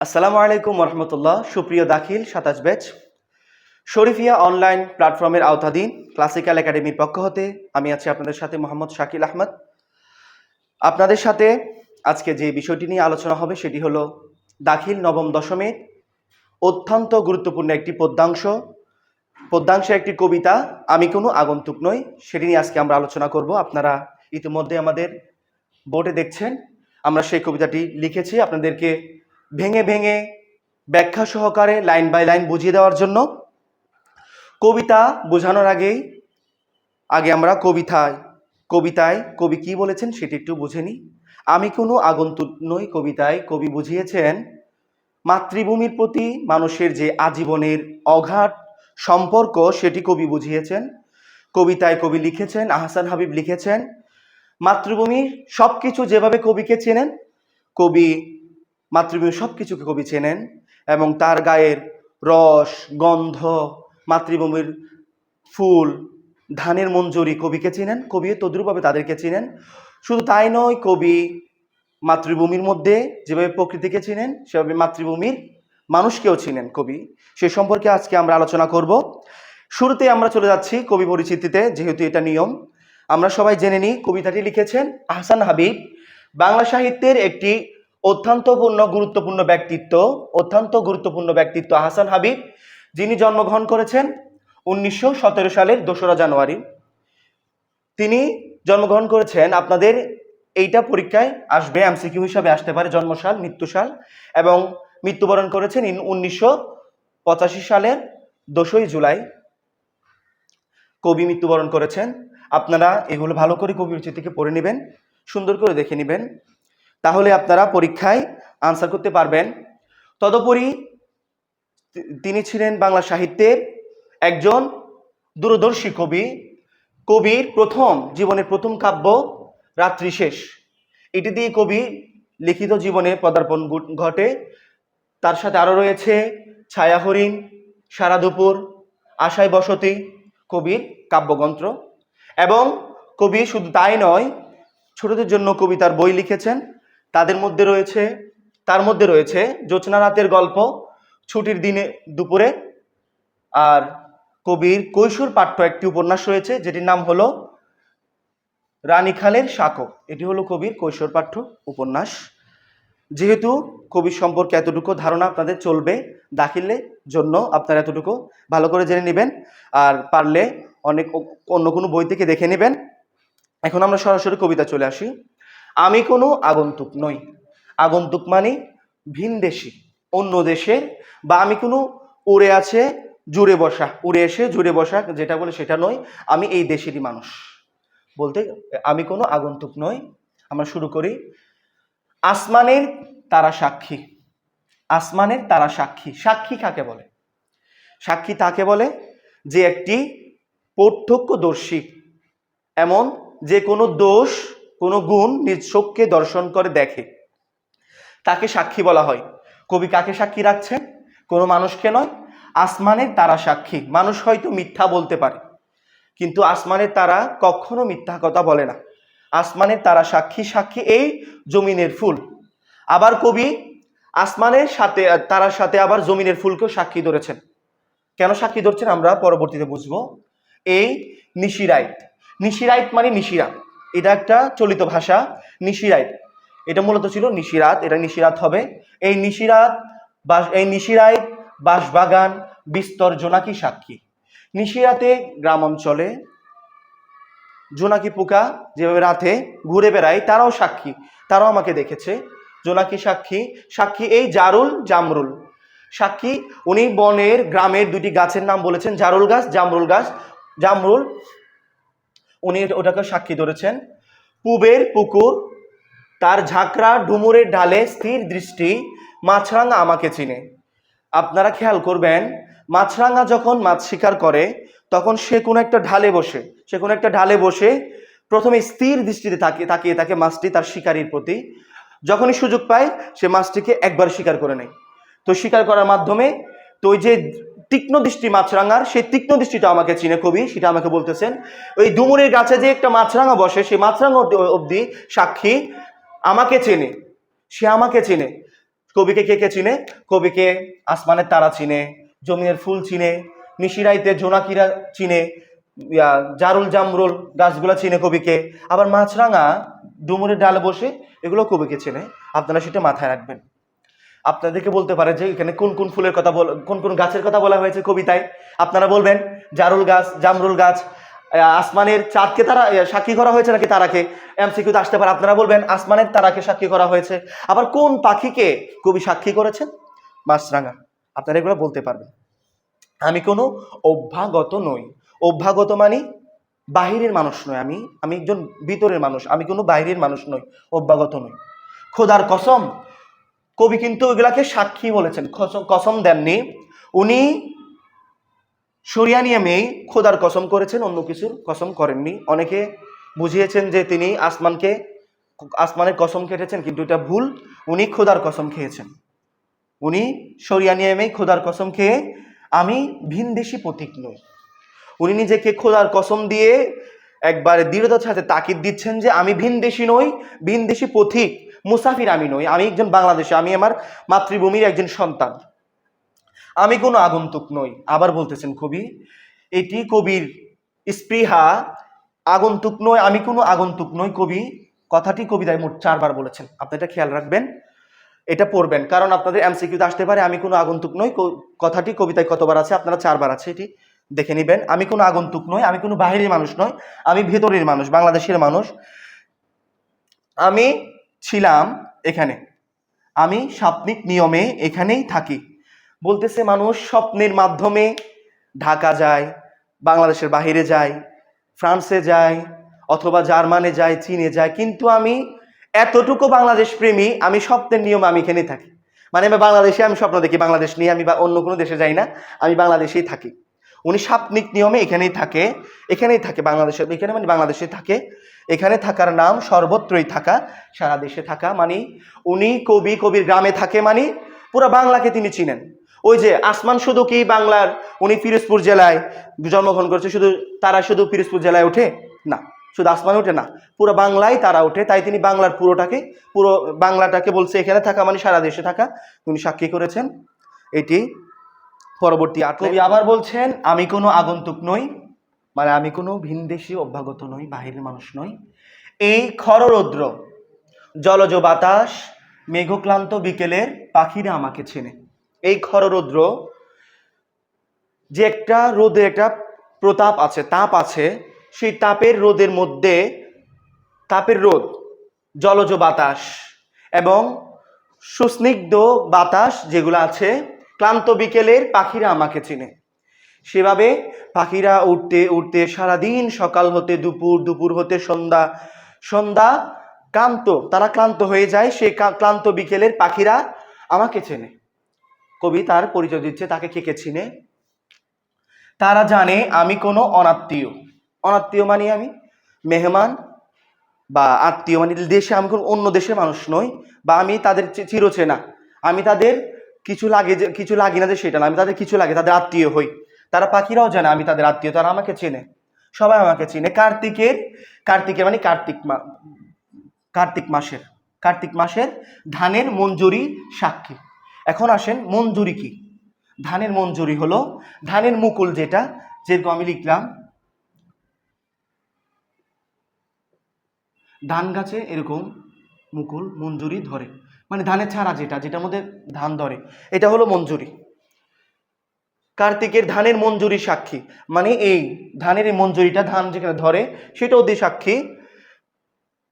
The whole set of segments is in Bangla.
আসসালামু আলাইকুম রহমতুল্লাহ। সুপ্রিয় দাখিল ২৭ ব্যাচ শরীফিয়া অনলাইন প্ল্যাটফর্মের আওতাধীন ক্লাসিক্যাল একাডেমির পক্ষ হতে আমি আছি আপনাদের সাথে মোহাম্মদ শাকিল আহমদ। আপনাদের সাথে আজকে যে বিষয়টি নিয়ে আলোচনা হবে সেটি হলো দাখিল নবম দশমের অত্যন্ত গুরুত্বপূর্ণ একটি পদ্যাংশের একটি কবিতা আমি কোনো আগন্তুক নই, সেটি নিয়ে আজকে আমরা আলোচনা করব। আপনারা ইতিমধ্যে আমাদের বোর্ডে দেখছেন আমরা সেই কবিতাটি লিখেছি আপনাদেরকে ভেঙে ভেঙে ব্যাখ্যা সহকারে লাইন বাই লাইন বুঝিয়ে দেওয়ার জন্য। কবিতা বোঝানোর আগে আমরা কবিতায় কবি কি বলেছেন সেটি একটু বুঝে নিই। আমি কোনো আগন্তুক নই কবিতায় কবি বুঝিয়েছেন মাতৃভূমির প্রতি মানুষের যে আজীবনের অগাধ সম্পর্ক সেটি কবি বুঝিয়েছেন। কবিতায় কবি লিখেছেন, আহসান হাবিব লিখেছেন মাতৃভূমির সব কিছু যেভাবে কবিকে চেনেন, কবি মাতৃভূমির সব কিছুকে কবি চেনেন এবং তার গায়ের রস গন্ধ, মাতৃভূমির ফুল, ধানের মঞ্জরি কবিকে চিনেন, কবি তদ্রূপভাবে তাদেরকে চিনেন। শুধু তাই নয়, কবি মাতৃভূমির মধ্যে যেভাবে প্রকৃতিকে চিনেন সেভাবে মাতৃভূমির মানুষকেও চিনেন কবি। সে সম্পর্কে আজকে আমরা আলোচনা করব। শুরুতে আমরা চলে যাচ্ছি কবি পরিচিতিতে, যেহেতু এটা নিয়ম আমরা সবাই জেনে নিই। কবিতাটি লিখেছেন আহসান হাবিব, বাংলা সাহিত্যের একটি অত্যন্ত গুরুত্বপূর্ণ ব্যক্তিত্ব আহসান হাবিব, যিনি জন্মগ্রহণ করেছেন 1917 সালের 2রা জানুয়ারি। তিনি জন্মগ্রহণ করেছেন, আপনাদের এইটা পরীক্ষায় আসবে, এমসিকিউ হিসাবে আসতে পারে জন্মসাল মৃত্যুসাল, এবং মৃত্যুবরণ করেছেন 1985 সালের 2ই জুলাই কবি মৃত্যুবরণ করেছেন। আপনারা এগুলো ভালো করে কবি পরিচিতিকে পড়ে নেবেন, সুন্দর করে দেখে নেবেন, তাহলে আপনারা পরীক্ষায় আনসার করতে পারবেন। তদুপরি তিনি ছিলেন বাংলা সাহিত্যের একজন দূরদর্শী কবি। কবির জীবনের প্রথম কাব্য রাত্রি শেষ, এটি দিয়ে কবি লিখিত জীবনে পদার্পণ ঘটে। তার সাথে আরো রয়েছে ছায়া হরিণ, সারা দুপুর, আশায় বসতি কবির কাব্যগ্রন্থ। এবং কবি শুধু তাই নয়, ছোটদের জন্য কবিতার বই লিখেছেন। তার মধ্যে রয়েছে জ্যোৎস্না রাতের গল্প, ছুটির দিনে দুপুরে, আর কবির কৈশোর পাঠ্য একটি উপন্যাস রয়েছে যেটির নাম হলো রানী খালের সাঁকো। এটি হলো কবির কৈশোর পাঠ্য উপন্যাস। যেহেতু কবির সম্পর্কে এতটুকু ধারণা আপনাদের চলবে, দাখিলের জন্য আপনারা এতটুকু ভালো করে জেনে নেবেন, আর পারলে অন্য কোনো বই থেকে দেখে নেবেন। এখন আমরা সরাসরি কবিতা চলে আসি। আমি কোনো আগন্তুক নই। আগন্তুক মানে ভিনদেশী, অন্য দেশের, বা আমি কোনো উড়ে এসে জুড়ে বসা যেটা বলে সেটা নয়, আমি এই দেশেরই মানুষ বলতে আমি কোনো আগন্তুক নই। আমরা শুরু করি। আসমানের তারা সাক্ষী। আসমানের তারা সাক্ষী। সাক্ষী কাকে বলে? সাক্ষী তাকে বলে যে একটি প্রত্যক্ষদর্শী, এমন যে কোনো দোষ কোনো গুণ নিজ চোখকে দর্শন করে দেখে, তাকে সাক্ষী বলা হয়। কবি কাকে সাক্ষী রাখছেন? কোনো মানুষকে নয়, আসমানের তারা সাক্ষী। মানুষ হয়তো মিথ্যা বলতে পারে, কিন্তু আসমানের তারা কখনো মিথ্যা কথা বলে না। আসমানের তারা সাক্ষী, সাক্ষী এই জমিনের ফুল। আবার কবি আসমানের সাথে তারার সাথে আবার জমিনের ফুলকেও সাক্ষী ধরেছেন। কেন সাক্ষী ধরছেন আমরা পরবর্তীতে বুঝবো। এই নিশিরাত মানে নিশিরাত, এটা একটা চলিত ভাষা। নিশিরাত এটা মূলত ছিল নিশিরাত, এটা নিশিরাত হবে। এই নিশিরাত বাঁশবাগান বিস্তর জোনাকি সাক্ষী। নিশিরাতে গ্রাম অঞ্চলে জোনাকি পোকা যেভাবে রাতে ঘুরে বেড়ায়, তারাও সাক্ষী, তারাও আমাকে দেখেছে। জোনাকি সাক্ষী, সাক্ষী এই জামরুল সাক্ষী। উনি বনের গ্রামের দুটি গাছের নাম বলেছেন, জারুল গাছ, জামরুল। উনি ওটাকে সাক্ষী ধরেছেন। পুবের পুকুর, তার ঝাঁকড়া ডুমুরের ঢালে স্থির দৃষ্টি, মাছরাঙা আমাকে চিনে। আপনারা খেয়াল করবেন, মাছরাঙা যখন মাছ শিকার করে তখন সে কোনো একটা ঢালে বসে প্রথমে স্থির দৃষ্টিতে তাকিয়ে থাকে মাছটি তার শিকারীর প্রতি। যখনই সুযোগ পায় সে মাছটিকে একবার শিকার করে নেয়। তো শিকার করার মাধ্যমে তো ওই যে তীক্ষ্ণ দৃষ্টি মাছরাঙার, সেই তীক্ষ্ণ দৃষ্টিটা আমাকে চিনে কবি, সেটা আমাকে বলতেছেন। ওই ডুমুরের গাছে যে একটা মাছরাঙা বসে, সেই মাছরাঙা অবধি সাক্ষী, আমাকে চেনে, সে আমাকে চেনে। কবিকে কে কে চিনে? কবিকে আসমানের তারা চিনে, জমিনের ফুল চিনে, নিশিরাইতে জোনাকিরা চিনে, জারুল জামরুল গাছগুলা চিনে কবিকে, আবার মাছরাঙা ডুমুরের ডালে বসে এগুলো কবিকে চেনে। আপনারা সেটা মাথায় রাখবেন। আপনাদেরকে বলতে পারে যে এখানে কোন কোন ফুলের কথা কোন কোন গাছের কথা বলা হয়েছে কবিতায়, আপনারা বলবেন জারুল গাছ, জামরুল গাছ। আসমানের চাঁদকে তারা সাক্ষী করা হয়েছে নাকি তারাকে? এমসিকিউতে আসতে পারে। আপনারা বলবেন আসমানের তারাকে সাক্ষী করা হয়েছে। আবার কোন পাখিকে কবি সাক্ষী করেছেন? মাছরাঙা। আপনারা এগুলো বলতে পারবেন। আমি কোনো অভ্যাগত নই। অভ্যাগত মানে বাহিরের মানুষ নয়, আমি একজন ভিতরের মানুষ, আমি কোনো বাইরের মানুষ নই, অভ্যাগত নই। খোদার কসম, কবি কিন্তু এগুলাকে সাক্ষী বলেছেন, কসম দেননি। উনি সরিয়া নিয়মেই খোদার কসম করেছেন, অন্য কিছুর কসম করেননি। অনেকে বুঝিয়েছেন যে তিনি আসমানের কসম খেটেছেন, কিন্তু এটা ভুল। উনি খোদার কসম খেয়েছেন। উনি সরিয়া নিয়মেই খোদার কসম খেয়ে আমি ভিনদেশি পথিক নই। উনি নিজেকে খোদার কসম দিয়ে একবারে দৃঢ়তার সাথে তাকিদ দিচ্ছেন যে আমি ভিনদেশি নই, ভিনদেশি পথিক, মুসাফির আমি নই, আমি একজন বাংলাদেশী, আমি আমার মাতৃভূমির একজন সন্তান, আমি কোনো আগন্তুক নই। আবার বলতেছেন কবি, এটি কবির স্পৃহা, আগন্তুক নই, আমি কোনো আগন্তুক নই। কবি কথাটি কবিতায় মোট 4 বার বলেছেন। আপনি এটা খেয়াল রাখবেন, এটা পড়বেন, কারণ আপনাদের এমসিকিউতে আসতে পারে আমি কোনো আগন্তুক নই কথাটি কবিতায় কতবার আছে? আপনারা 4 বার আছে, এটি দেখে নেবেন। আমি কোনো আগন্তুক নই, আমি কোনো বাহিরের মানুষ নই, আমি ভেতরের মানুষ, বাংলাদেশের মানুষ। আমি ছিলাম এখানে, আমি স্বপ্নিক নিয়মে এখানেই থাকি। বলতেছে মানুষ স্বপ্নের মাধ্যমে ঢাকা যায়, বাংলাদেশের বাহিরে যায়, ফ্রান্সে যায়, অথবা জার্মানে যায়, চীনে যায়, কিন্তু আমি এতটুকু বাংলাদেশ প্রেমী, আমি স্বপ্নের নিয়মে আমি এখানেই থাকি। মানে আমি বাংলাদেশে, আমি স্বপ্ন দেখি বাংলাদেশ নিয়ে, আমি অন্য কোনো দেশে যাই না, আমি বাংলাদেশেই থাকি। উনি স্বপ্নিক নিয়মে এখানেই থাকে বাংলাদেশে, এখানে মানে বাংলাদেশে থাকে। এখানে থাকার নাম সর্বত্রই থাকা, সারা দেশে থাকা। মানে উনি কবির গ্রামে থাকে, মানে পুরো বাংলাকে তিনি চিনেন। ওই যে আসমান শুধু কি বাংলার, উনি পিরোজপুর জেলায় জন্মগ্রহণ করেছে, তারা শুধু পিরোজপুর জেলায় ওঠে না, শুধু আসমান ওঠে না, পুরো বাংলায় তারা ওঠে। তাই তিনি বাংলার পুরো বাংলাটাকে বলছে এখানে থাকা মানে সারা দেশে থাকা, উনি সাক্ষী করেছেন। এটি পরবর্তী কবি আবার বলছেন আমি কোনো আগন্তুক নই, মানে আমি কোনো ভিনদেশী, অভ্যাগত নই, বাহিরের মানুষ নই। এই খররৌদ্র, জলজ বাতাস, মেঘক্লান্ত বিকেলের পাখিরা আমাকে চেনে। এই খররৌদ্র, যে একটা রোদের একটা প্রতাপ আছে, তাপ আছে, সেই তাপের রোদের মধ্যে, তাপের রোদ, জলজ বাতাস এবং সুস্নিগ্ধ বাতাস যেগুলো আছে, ক্লান্ত বিকেলের পাখিরা আমাকে চিনে। সেভাবে পাখিরা উঠতে উঠতে সারাদিন, সকাল হতে দুপুর, দুপুর হতে সন্ধ্যা, সন্ধ্যা তারা ক্লান্ত হয়ে যায়, সেই ক্লান্ত বিকেলের পাখিরা আমাকে চেনে। কবি তার পরিচয় দিচ্ছে, তাকে কে কে চিনে? তারা জানে আমি কোনো অনাত্মীয় মানে আমি মেহমান বা আত্মীয়, মানে দেশে আমি কোনো অন্য দেশের মানুষ নই, বা আমি তাদের চিরচেনা, আমি তাদের কিছু লাগি না যে সেটা না, আমি তাদের কিছু লাগে, তাদের আত্মীয় হই। তারা পাখিরাও জানে আমি তাদের আত্মীয়, তারা আমাকে চেনে, সবাই আমাকে চিনে। কার্তিকের মানে কার্তিক মাসের ধানের মঞ্জুরি সাক্ষী। এখন আসেন, মঞ্জুরি কি? ধানের মঞ্জুরি হলো ধানের মুকুল, যেরকম আমি লিখলাম, ধান গাছে এরকম মুকুল মঞ্জুরি ধরে, মানে ধানের ছাড়া যেটার মধ্যে ধান ধরে, এটা হলো মঞ্জুরি। কার্তিকের ধানের মঞ্জুরি সাক্ষী, মানে এই ধানের এই মঞ্জুরিটা, ধান যেখানে ধরে সেটা অতি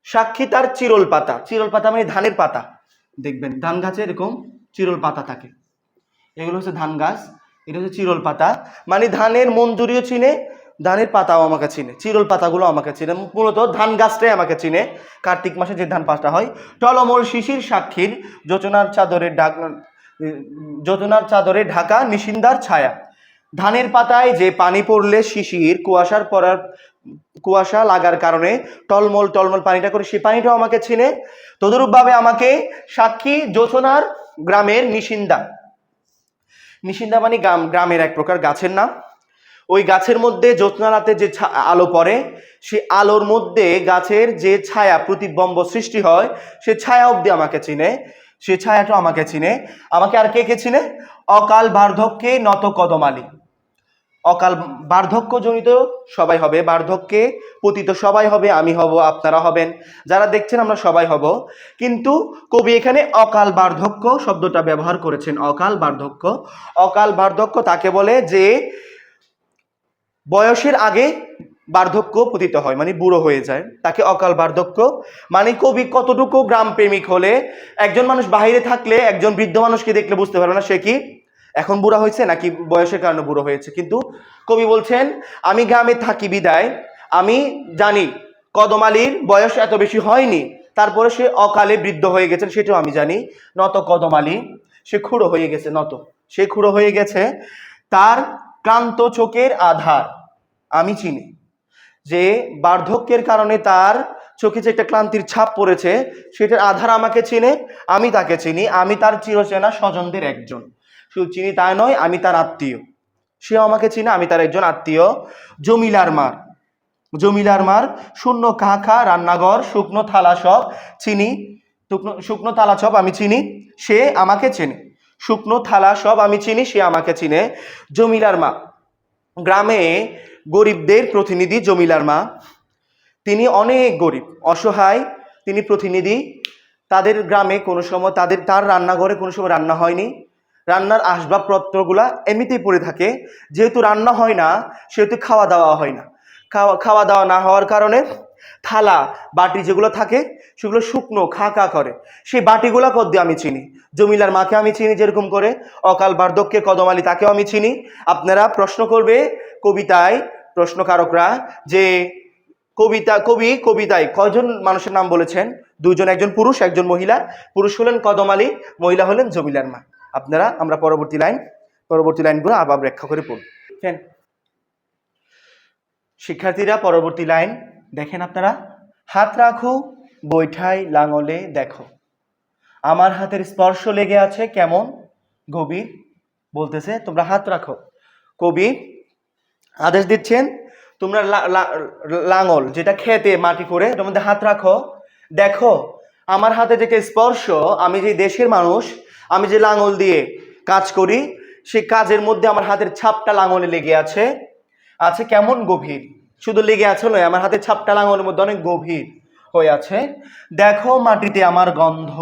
সাক্ষী তার চিরল পাতা মানে ধানের পাতা। দেখবেন ধান গাছে এরকম চিরল পাতা থাকে, এগুলো হচ্ছে ধান গাছ, এটা হচ্ছে চিরল পাতা, মানে ধানের মঞ্জুরিও চিনে, ধানের পাতাও আমাকে চিনে, চিরল পাতাগুলো আমাকে চিনে, মূলত ধান গাছটাই আমাকে চিনে। কার্তিক মাসে যে ধান পাতা হয়, টলমল শিশির সাক্ষীর যোজনার চাদরে ঢাকা নিশিন্দার ছায়া। ধানের পাতায় যে পানি পড়লে শিশির, কুয়াশা লাগার কারণে টলমল পানিটা করে, সেই পানিটাও আমাকে চিনে। তদরূপভাবে আমাকে সাক্ষী জোছনার গ্রামের নিশিন্দা মানে গ্রামের এক প্রকার গাছের নাম। ওই গাছের মধ্যে জ্যোৎস্না রাতে যে আলো পড়ে, সেই আলোর মধ্যে গাছের যে ছায়া প্রতিবিম্ব সৃষ্টি হয়, সে ছায়া অবধি আমাকে চিনে। সে ছায়াটা আমাকে চিনে। আমাকে আর কে কে চিনে? অকাল বার্ধক্যে নত কদমালি। অকাল বার্ধক্য জনিত সবাই হবে, বার্ধক্যে পতিত সবাই হবে, আমি হব, আপনারা হবেন, যারা দেখছেন আমরা সবাই হব। কিন্তু কবি এখানে অকাল বার্ধক্য শব্দটা ব্যবহার করেছেন। অকাল বার্ধক্য, অকাল বার্ধক্য তাকে বলে যে বয়সের আগে বার্ধক্য পতিত হয়, মানে বুড়ো হয়ে যায়, তাকে অকাল বার্ধক্য। মানে কবি কতটুকু গ্রাম প্রেমিক হলে একজন মানুষ বাইরে থাকলে একজন বৃদ্ধ মানুষকে দেখলে বুঝতে পারবে না সে কি এখন বুড়া হয়েছে নাকি বয়সের কারণে বুড়ো হয়েছে। কিন্তু কবি বলছেন আমি গ্রামে থাকি বিদায় আমি জানি কদম আলীর বয়স এত বেশি হয়নি, তারপরে সে অকালে বৃদ্ধ হয়ে গেছেন সেটাও আমি জানি। নত কদম আলী, সে খুঁড়ো হয়ে গেছে, নত, সে খুঁড়ো হয়ে গেছে, তার ক্লান্ত চোখের আধার আমি চিনি। যে বার্ধক্যের কারণে তার চোখে যে একটা ক্লান্তির ছাপ পড়েছে সেটার আধার আমাকে চিনে, আমি তাকে চিনি, আমি তার চিরচেনা স্বজনদের একজন। শুধু চিনি তা নয়, আমি তার আত্মীয়, সেও আমাকে চিনে, আমি তার একজন আত্মীয়। জমিলার মার, জমিলার মার, শূন্য কাহা রান্নাঘর শুকনো থালা সব চিনি, শুকনো থালা সব আমি চিনি, সে আমাকে চেনে। শুকনো থালা সব আমি চিনি, সে আমাকে চিনে। জমিলার মা, গ্রামে গরিবদের প্রতিনিধি জমিলার মা, তিনি অনেক গরিব অসহায়, তিনি প্রতিনিধি। তাদের গ্রামে কোনো সময় তার রান্নাঘরে কোনো সময় রান্না হয়নি, রান্নার আসবাবপত্রগুলা এমনিতেই পড়ে থাকে। যেহেতু রান্না হয় না সেহেতু খাওয়া দাওয়া হয় না, খাওয়া দাওয়া না হওয়ার কারণে থালা বাটি যেগুলো থাকে সেগুলো শুকনো খা খা করে, সেই বাটিগুলা কদ্দে আমি চিনি। জমিলার মাকে আমি চিনি যেরকম করে, অকাল বার্ধক্যের কদম আলী তাকেও আমি চিনি। আপনারা প্রশ্ন করবে কবিতায়, প্রশ্নকারকরা, যে কবিতায় কয়জন মানুষের নাম বলেছেন? দুজন, একজন পুরুষ একজন মহিলা। পুরুষ হলেন কদম আলী, মহিলা হলেন জমিলার মা। আপনারা আমরা পরবর্তী লাইনগুলো আবার ব্যাখ্যা করে পড়ব। শিক্ষার্থীরা পরবর্তী লাইন দেখেন আপনারা। হাত রাখো বৈঠাই লাঙলে দেখো, আমার হাতের স্পর্শ লেগে আছে কেমন গভীর। বলতেছে তোমরা হাত রাখো, কবি আদেশ দিচ্ছেন তোমরা লাঙল যেটা খেতে মাটি করে এটার মধ্যে হাত রাখো, দেখো আমার হাতে যে স্পর্শ, আমি যে দেশের মানুষ, আমি যে লাঙল দিয়ে কাজ করি সেই কাজের মধ্যে আমার হাতের ছাপটা লাঙলে লেগে আছে, আছে কেমন গভীর। শুধু লেগে আছে নয়, আমার হাতের ছাপটা লাঙলের মধ্যে অনেক গভীর হয়ে আছে। দেখো মাটিতে আমার গন্ধ,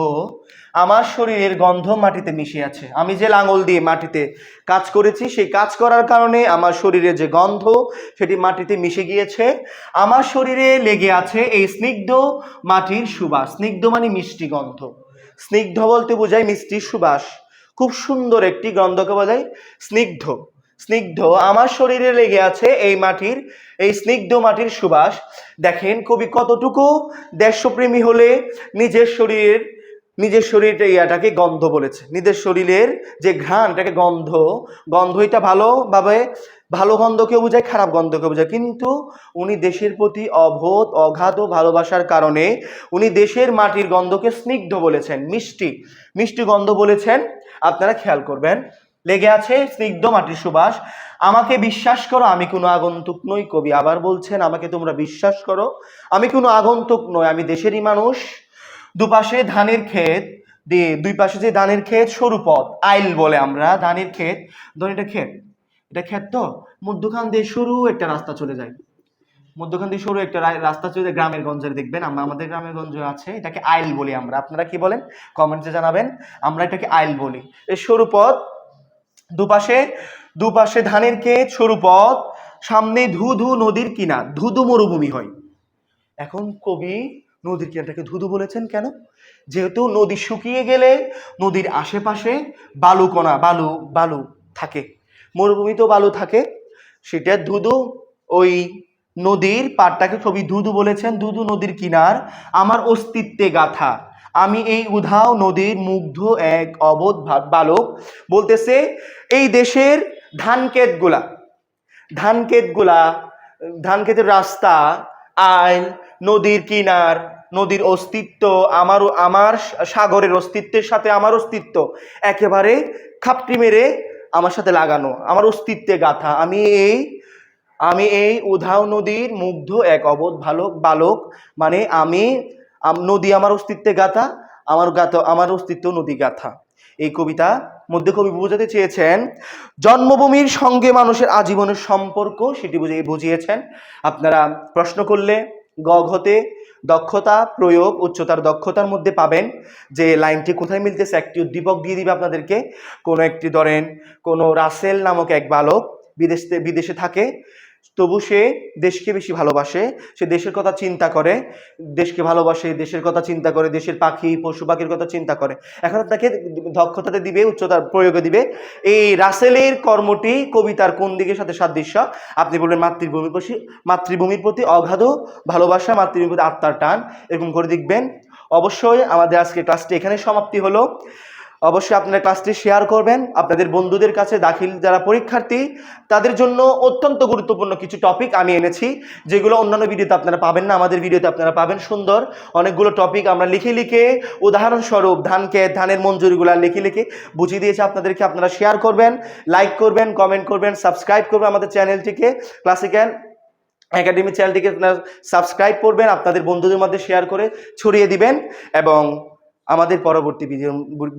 আমার শরীরের গন্ধ মাটিতে মিশে আছে। আমি যে লাঙল দিয়ে মাটিতে কাজ করেছি সেই কাজ করার কারণে আমার শরীরে যে গন্ধ সেটি মাটিতে মিশে গিয়েছে। আমার শরীরে লেগে আছে এই স্নিগ্ধ মাটির সুবাস। স্নিগ্ধ মানে মিষ্টি গন্ধ, স্নিগ্ধ বলতে বোঝায় মিষ্টি সুবাস, খুব সুন্দর একটি গন্ধকে বোঝায় স্নিগ্ধ। স্নিগ্ধ আমার শরীরে লেগে আছে এই স্নিগ্ধ মাটির সুবাস। দেখেন কবি কতটুকু দেশপ্রেমী হলে নিজের শরীরটা ইয়াটাকে গন্ধ বলেছে, নিজের শরীরের যে ঘ্রাণটাকে গন্ধ, এটা ভালো গন্ধকেও বোঝায়, খারাপ গন্ধকেও বোঝায়। কিন্তু উনি দেশের প্রতি অগাধ ভালোবাসার কারণে উনি দেশের মাটির গন্ধকে স্নিগ্ধ বলেছেন, মিষ্টি গন্ধ বলেছেন। আপনারা খেয়াল করবেন, লেগে আছে স্নিগ্ধ মাটির সুবাস। আমাকে বিশ্বাস করো আমি কোনো আগন্তুক নই। কবি আবার বলছেন আমাকে তোমরা বিশ্বাস করো, আমি কোনো আগন্তুক নই, আমি দেশেরই মানুষ। দুপাশে ধানের ক্ষেত দিয়ে, দুই পাশে যে ধানের ক্ষেত, সরু পথ, আইল বলে আমরা ধানের ক্ষেত, ধরুন এটা ক্ষেত তো মধ্যখান দিয়ে সরু একটা রাস্তা চলে যায়, মধ্যখান দিয়ে সরু একটা রাস্তা চলে যায়, গ্রামের গঞ্জে দেখবেন, আমাদের গ্রামের গঞ্জে আছে, এটাকে আইল বলি আমরা। আপনারা কি বলেন কমেন্টে জানাবেন, আমরা এটাকে আইল বলি। এই সরু পথ, দুপাশে ধানের ক্ষেত, সরু পথ, সামনে ধুধু নদীর কিনার, ধুধু মরুভূমি হয়। এখন কবি নদীর কিনারটাকে ধুধু বলেছেন কেন? যেহেতু নদী শুকিয়ে গেলে নদীর আশেপাশে বালু থাকে, মরুভূমিতেও বালু থাকে, সেটা ধুধু, ওই নদীর পাড়টাকে কবি ধুধু বলেছেন। ধুধু নদীর কিনার আমার অস্তিত্বে গাথা, আমি এই উধাও নদীর মুগ্ধ এক অবোধ বালক। বলতেছে এই দেশের ধান ক্ষেতের রাস্তা, আইল, নদীর কিনার, নদীর অস্তিত্ব, আমার সাগরের অস্তিত্বের সাথে আমার অস্তিত্ব একেবারে খাপটি মেরে আমার সাথে লাগানো, আমার অস্তিত্বে গাথা। আমি এই উধাও নদীর মুগ্ধ এক অবোধ বালক, মানে নদী আমার অস্তিত্বে গাথা, আমার অস্তিত্ব নদী গাথা। এই কবিতা মধ্যে কবি বোঝাতে চেয়েছেন জন্মভূমির সঙ্গে মানুষের আজীবনের সম্পর্ক, সেটি বুঝিয়েছেন। আপনারা প্রশ্ন করলে গ ঘতে দক্ষতা প্রয়োগ উচ্চতার দক্ষতার মধ্যে পাবেন যে লাইনটি কোথায় মিলতেছে, একটি উদ্দীপক দিয়ে দিবে আপনাদেরকে। কোনো একটি ধরেন কোনো রাসেল নামক এক বালক বিদেশে থাকে, তবু সে দেশকে বেশি ভালোবাসে, সে দেশের কথা চিন্তা করে, দেশকে ভালোবাসে, দেশের কথা চিন্তা করে, দেশের পাখি পশু পাখির কথা চিন্তা করে। এখন আপনাকে দক্ষতাতে দিবে, উচ্চতার প্রয়োগে দিবে। এই রাসেলের কর্মটি কবিতার কোন দিকের সাথে সাদৃশ্য? আপনি বলবেন মাতৃভূমির প্রতি অগাধ ভালোবাসা, মাতৃভূমির প্রতি আত্মার টান, এরকম করে দেখবেন। অবশ্যই আমাদের আজকে ক্লাসটি এখানে সমাপ্তি হলো। অবশ্যই আপনারা ক্লাসটি শেয়ার করবেন আপনাদের বন্ধুদের কাছে। দাখিল যারা পরীক্ষার্থী তাদের জন্য অত্যন্ত গুরুত্বপূর্ণ কিছু টপিক আমি এনেছি, যেগুলো অন্যান্য ভিডিওতে আপনারা পাবেন না, আমাদের ভিডিওতে আপনারা পাবেন। সুন্দর অনেকগুলো টপিক আমরা লিখে উদাহরণস্বরূপ ধানের মঞ্জুরিগুলো লিখে বুঝিয়ে দিয়েছি আপনাদেরকে। আপনারা শেয়ার করবেন, লাইক করবেন, কমেন্ট করবেন, সাবস্ক্রাইব করবেন আমাদের চ্যানেলটিকে, ক্লাসিক্যাল একাডেমি চ্যানেলটিকে আপনারা সাবস্ক্রাইব করবেন, আপনাদের বন্ধুদের মধ্যে শেয়ার করে ছড়িয়ে দিবেন, এবং আমাদের পরবর্তী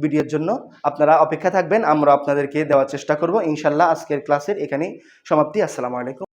ভিডিওর জন্য আপনারা অপেক্ষা থাকবেন। আমরা আপনাদেরকে দেওয়ার চেষ্টা করব ইনশাল্লাহ। আজকের ক্লাসের এখানেই সমাপ্তি। আসসালামু আলাইকুম।